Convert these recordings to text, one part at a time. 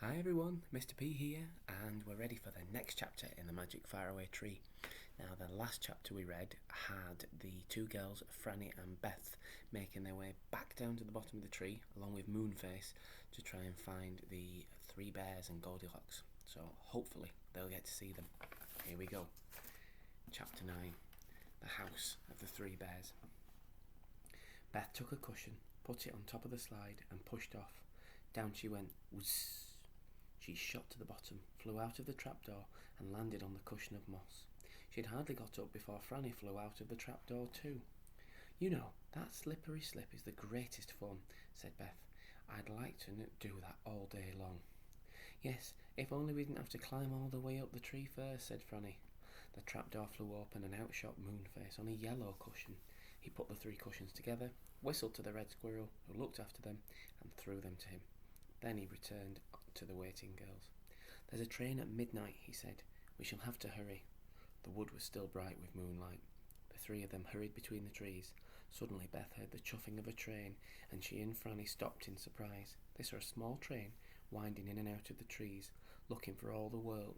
Hi everyone, Mr. P here, and we're ready for the next chapter in the Magic Faraway tree. Now, the last chapter we read had the two girls, Franny and Beth, making their way back down to the bottom of the tree, along with Moonface, to try and find the three bears and Goldilocks. So hopefully they'll get to see them. Here we go. Chapter 9, The House of the Three Bears. Beth took a cushion, put it on top of the slide, and pushed off. Down she went, whoosh. She shot to the bottom, flew out of the trapdoor, and landed on the cushion of moss. She had hardly got up before Franny flew out of the trapdoor too. "You know, that slippery slip is the greatest fun," said Beth. "I'd like to do that all day long." "Yes, if only we didn't have to climb all the way up the tree first," said Franny. The trapdoor flew open and out shot Moonface on a yellow cushion. He put the three cushions together, whistled to the red squirrel, who looked after them, and threw them to him. Then he returned to the waiting girls. "There's a train at midnight," he said. "We shall have to hurry." The wood was still bright with moonlight. The three of them hurried between the trees. Suddenly Beth heard the chuffing of a train, and she and Franny stopped in surprise. They saw a small train winding in and out of the trees, looking for all the world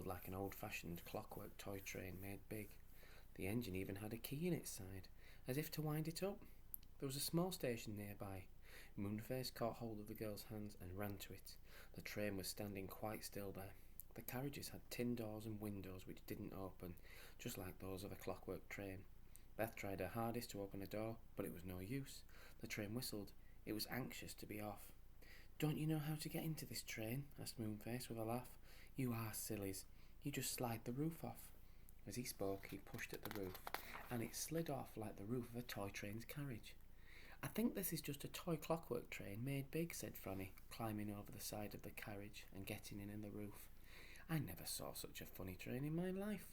like an old-fashioned clockwork toy train made big. The engine even had a key in its side, as if to wind it up. There was a small station nearby. Moonface caught hold of the girl's hands and ran to it. The train was standing quite still there. The carriages had tin doors and windows which didn't open, just like those of a clockwork train. Beth tried her hardest to open a door, but it was no use. The train whistled. It was anxious to be off. "Don't you know how to get into this train?" asked Moonface with a laugh. "You are sillies. You just slide the roof off." As he spoke, he pushed at the roof, and it slid off like the roof of a toy train's carriage. "I think this is just a toy clockwork train made big," said Franny, climbing over the side of the carriage and getting in the roof. "I never saw such a funny train in my life."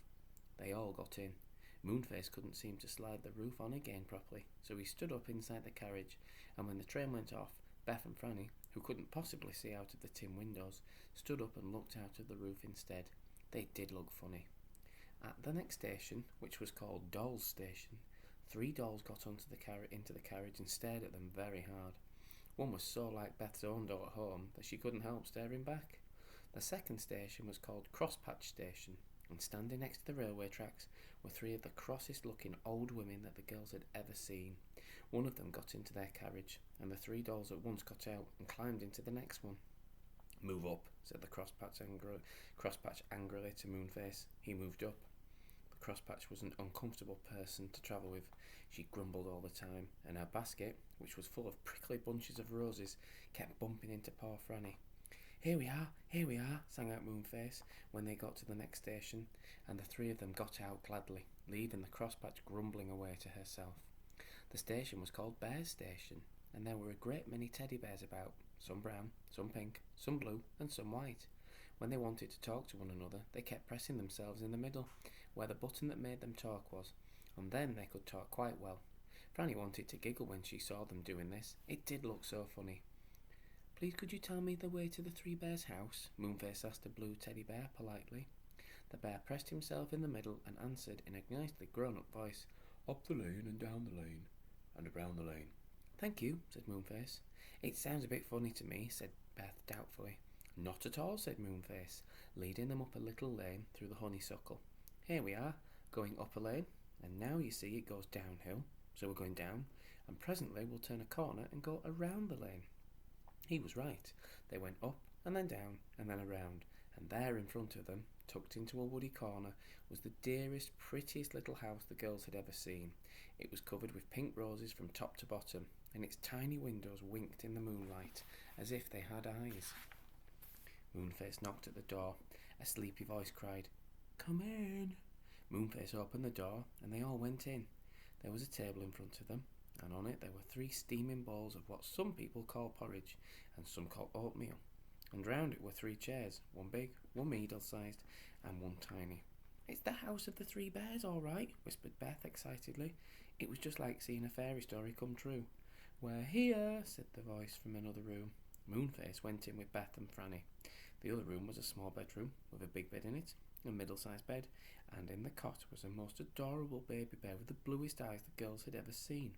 They all got in. Moonface couldn't seem to slide the roof on again properly, so he stood up inside the carriage, and when the train went off, Beth and Franny, who couldn't possibly see out of the tin windows, stood up and looked out of the roof instead. They did look funny. At the next station, which was called Doll's Station, three dolls got into the carriage and stared at them very hard. One was so like Beth's own doll at home that she couldn't help staring back. The second station was called Crosspatch Station, and standing next to the railway tracks were three of the crossest looking old women that the girls had ever seen. One of them got into their carriage, and the three dolls at once got out and climbed into the next one. "Move up," said the Crosspatch angrily to Moonface. He moved up. Crosspatch was an uncomfortable person to travel with. She grumbled all the time, and her basket, which was full of prickly bunches of roses, kept bumping into poor Franny. Here we are," sang out Moonface when they got to the next station, and the three of them got out gladly, leaving the Crosspatch grumbling away to herself. The station was called Bear's Station, and there were a great many teddy bears about, some brown, some pink, some blue, and some white. When they wanted to talk to one another, they kept pressing themselves in the middle, where the button that made them talk was, and then they could talk quite well. Franny wanted to giggle when she saw them doing this. It did look so funny. "Please could you tell me the way to the Three Bears' house?" Moonface asked a blue teddy bear politely. The bear pressed himself in the middle and answered in a nicely grown-up voice, "Up the lane and down the lane and around the lane." "Thank you," said Moonface. "It sounds a bit funny to me," said Beth doubtfully. "Not at all," said Moonface, leading them up a little lane through the honeysuckle. "Here we are, going up a lane, and now you see it goes downhill, so we're going down, and presently we'll turn a corner and go around the lane." He was right. They went up and then down and then around, and there in front of them, tucked into a woody corner, was the dearest, prettiest little house the girls had ever seen. It was covered with pink roses from top to bottom, and its tiny windows winked in the moonlight as if they had eyes. Moonface knocked at the door. A sleepy voice cried, "Come in." Moonface opened the door, and they all went in. There was a table in front of them, and on it there were three steaming bowls of what some people call porridge, and some call oatmeal. And round it were three chairs, one big, one middle-sized, and one tiny. "It's the house of the three bears, all right," whispered Beth excitedly. It was just like seeing a fairy story come true. "We're here," said the voice from another room. Moonface went in with Beth and Franny. The other room was a small bedroom with a big bed in it, a middle-sized bed, and in the cot was a most adorable baby bear with the bluest eyes the girls had ever seen.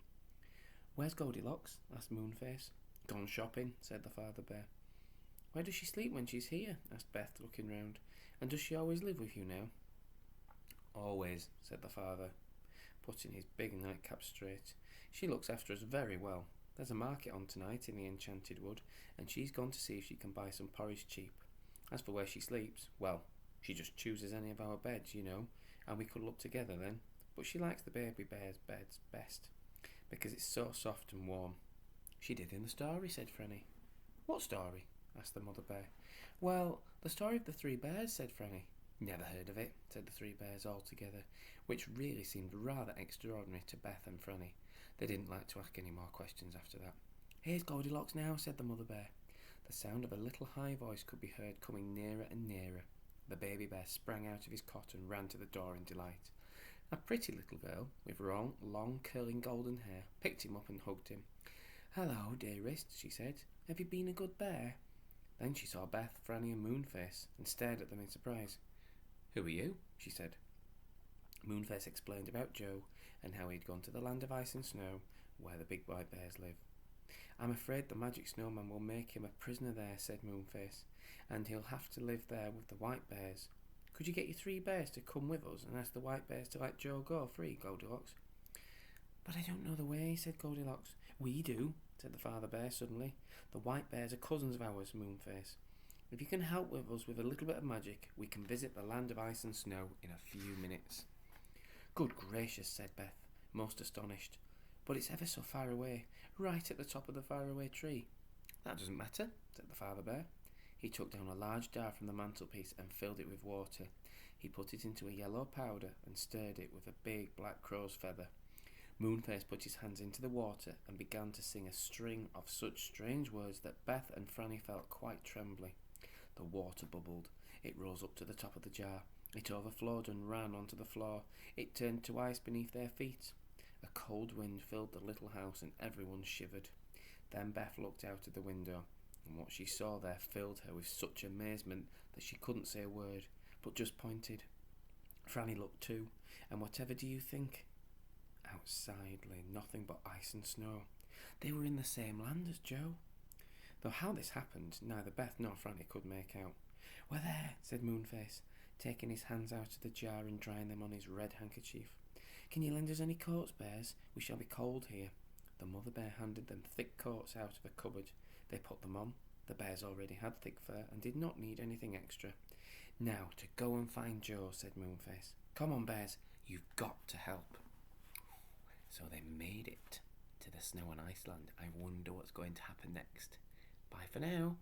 "Where's Goldilocks?" asked Moonface. "Gone shopping," said the father bear. Where does she sleep when she's here? Asked Beth, looking round. And does she always live with you now? Always, said the father, putting his big nightcap straight. She looks after us very well. There's a market on tonight in the Enchanted Wood, and she's gone to see if she can buy some porridge cheap. As for where she sleeps, well, she just chooses any of our beds, you know, and we cuddle up together then. But she likes the baby bear's beds best, because it's so soft and warm. She did in the story, said Frenny. What story? Asked the mother bear. Well, the story of the three bears, said Frenny. Never heard of it, said the three bears all together, which really seemed rather extraordinary to Beth and Franny. They didn't like to ask any more questions after that. Here's Goldilocks now, said the mother bear. The sound of a little high voice could be heard coming nearer and nearer. The baby bear sprang out of his cot and ran to the door in delight. A pretty little girl, with long curling golden hair, picked him up and hugged him. Hello, dearest, she said. Have you been a good bear? Then she saw Beth, Franny and Moonface, and stared at them in surprise. Who are you? She said. Moonface explained about Joe, and how he'd gone to the land of ice and snow, where the big white bears live. I'm afraid the magic snowman will make him a prisoner there, said Moonface, and he'll have to live there with the white bears. Could you get your three bears to come with us and ask the white bears to let Joe go free, Goldilocks? But I don't know the way, said Goldilocks. We do, said the father bear suddenly. The white bears are cousins of ours, Moonface. If you can help with us with a little bit of magic, we can visit the land of ice and snow in a few minutes. Good gracious, said Beth, most astonished. But it's ever so far away, right at the top of the faraway tree. That doesn't matter, said the father bear. He took down a large jar from the mantelpiece and filled it with water. He put it into a yellow powder and stirred it with a big black crow's feather. Moonface put his hands into the water and began to sing a string of such strange words that Beth and Franny felt quite trembly. The water bubbled. It rose up to the top of the jar. It overflowed and ran onto the floor. It turned to ice beneath their feet. A cold wind filled the little house and everyone shivered. Then Beth looked out of the window, and what she saw there filled her with such amazement that she couldn't say a word, but just pointed. Franny looked too, and whatever do you think? Outside lay nothing but ice and snow. They were in the same land as Joe. Though how this happened, neither Beth nor Franny could make out. We're there, said Moonface, taking his hands out of the jar and drying them on his red handkerchief. Can you lend us any coats, bears? We shall be cold here. The mother bear handed them thick coats out of a cupboard. They put them on. The bears already had thick fur and did not need anything extra. Now to go and find Joe, said Moonface. Come on, bears, you've got to help. So they made it to the snow and ice land. I wonder what's going to happen next. Bye for now.